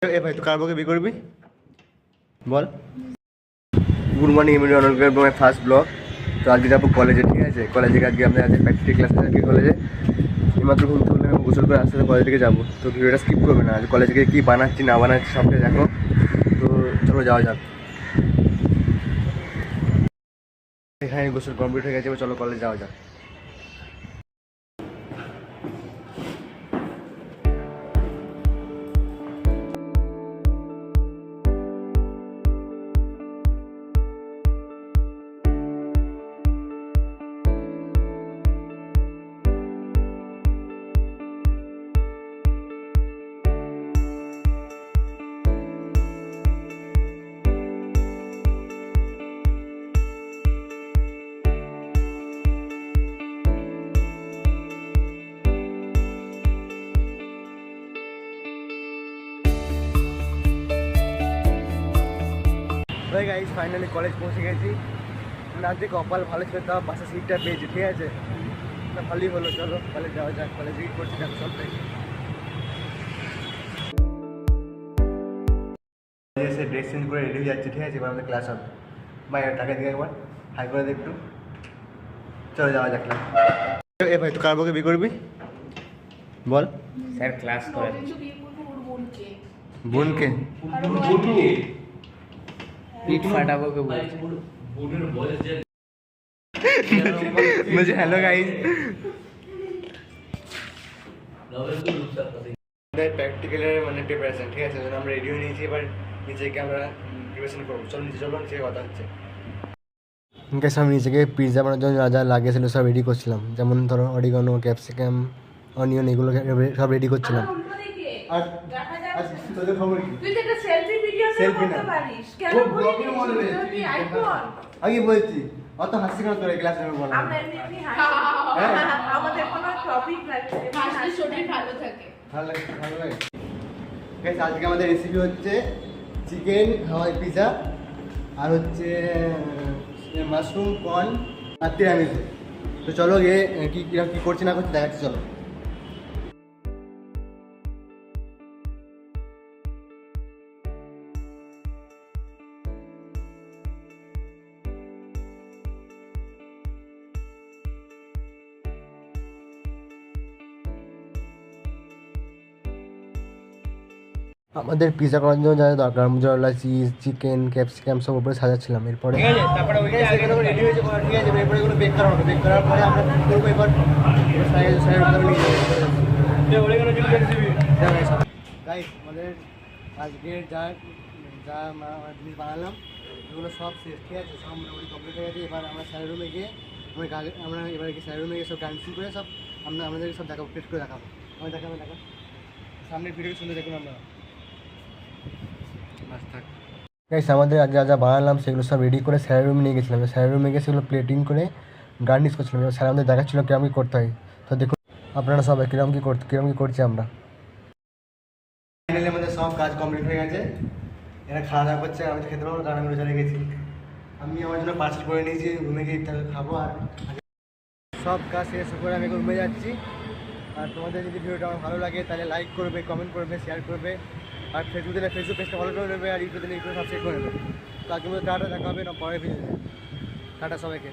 এ ভাই তুই কার বকে বিয়ে করবি বল। গুড মর্নিং এমনি অনলাইন ফার্স্ট ব্লগ। তো আজকে যাবো কলেজে, ঠিক আছে? কলেজে আজকে আমাদের আজকে প্র্যাকটিক্যাল ক্লাস আছে কলেজে। এইমাত্র ঘুম তুললে আমি গোসল করে আসতে কলেজ থেকে যাবো। তো ভিডিওটা স্কিপ করবে না, আজ কলেজে গিয়ে কী বানাচ্ছি না বানাচ্ছি সবটাই দেখো। তো চলো যাওয়া যাক। এখানে গোসল কমপ্লিট হয়ে গেছে, চলো কলেজ যাওয়া যাক। ভাই গাইস ফাইনালি কলেজ পৌঁছে গেছি। না যে কপাল ভালো ছিল তাও বাসের সিটটা পেয়েছি, ঠিক আছে? না ভালোই হলো, চলো কলেজ যাওয়া যাক। কলেজে কি করছি দেখো সবটাই। এসে ড্রেস চেঞ্জ করে রেডি হয়ে যাচ্ছি, ঠিক আছে? এবার আমাদের ক্লাস হবে। ভাই টাকা দিকে একবার হাই করে দে একটু, চলো যাওয়া যাক ক্লাস। এ ভাই তুই কার বকে বিয়ে করবি বল। স্যার ক্লাস করে বোনকে পিঠ ফাটাবো কে বলছে হ্যালো গাইস। প্র্যাকটিক্যালের মানে প্রিপারেশন, ঠিক আছে? আমরা রেডি হয়ে নিয়েছি, এবার নিজেকে আমরা প্রিপারেশন করবো। চলো নিচে চলো, নিচে কথা হচ্ছে। গ্যাস আমি নিজেকে পিৎজা বানানোর জন্য যা যা লাগিয়েছিল সব রেডি করছিলাম, যেমন ধরো অরিগানো, ক্যাপসিকাম, অনিয়ন, এগুলো সব রেডি করছিলাম। আর তোদের খবর কি? তুই একটা সেলফি ভিডিও করতে পারিস কেন বলিস তুই আইফোন আগে বলছি অত হাসি কেন তোর ক্লাসে বল। আমরা এমনি হাসি আমাদের কোনো টপিক লাগছে হাসলে শরীর ভালো থাকে। ভালো লাগে, ভালো লাগে। গাইস আজকে আমাদের রেসিপি হচ্ছে চিকেন হাওয়াই পিৎজা, আর হচ্ছে মাশরুম কর্ন আর তিরামিসু। তো চলো গিয়ে কি কি করছি না করছি দেখাচ্ছি, চলো। আমাদের পিৎজা করার জন্য যা দরকার, মোজারেলা চিজ, চিকেন, ক্যাপসিকাম সব উপরে সাজাচ্ছিলাম। এরপরে রেডি হয়েছে, ঠিক আছে? এরপরে এগুলো বেক করা হবে। বেক করার পরে আমরা কী করবো, এবার গাইস আমাদের আজকের যা যা জিনিস বানালাম এগুলো সব শেষ, ঠিক আছে? সব মোটামুটি কমপ্লিট হয়ে গেছে। এবার আমরা স্যারের রুমে গিয়ে আমরা এবার স্যারের রুমে গিয়ে সব ডান্সিং করে সব আমরা আমাদের সব দেখাবো, টেস্ট করে দেখাবো। আমি দেখাবো সামনের ভিডিও সুন্দর দেখুন আমরা। গাইস আমাদের যা যা বানালাম সেগুলো সব রেডি করে স্যারের রুমে নিয়ে গেছিলাম। স্যারের রুমে গিয়ে সেগুলো প্লেটিং করে গার্নিশ করছিলাম। স্যার আমাদের দেখাচ্ছিল কীরকম কী করতে হয়। তো দেখুন আপনারা সবাই কীরকম কী করছি আমরা। ফাইনালি আমাদের সব কাজ কমপ্লিট হয়ে গেছে। এরা খাওয়া দাওয়া করছে, আমি তো খেতে পারবো কারণ আমি রোজা গেছি। আমি আমার জন্য পার্সেল করে নিয়েছি, রুমে গিয়ে খাবো। আর সব কাজ শেষ করে আমি রুমে যাচ্ছি। আর তোমাদের যদি ভিডিওটা আমার ভালো লাগে তাহলে লাইক করবে, কমেন্ট করবে, শেয়ার করবে। আর ফেসবুক দিলে ফেসবুক পেজটা ফলো করে নেবে, আর ইউটিউব দিলে ইউটিউব সাবস্ক্রাইব করে নেবে। তো আজকে মধ্যে টাটা দেখা হবে না পরের ভিডিওতে। টাটা সবাইকে।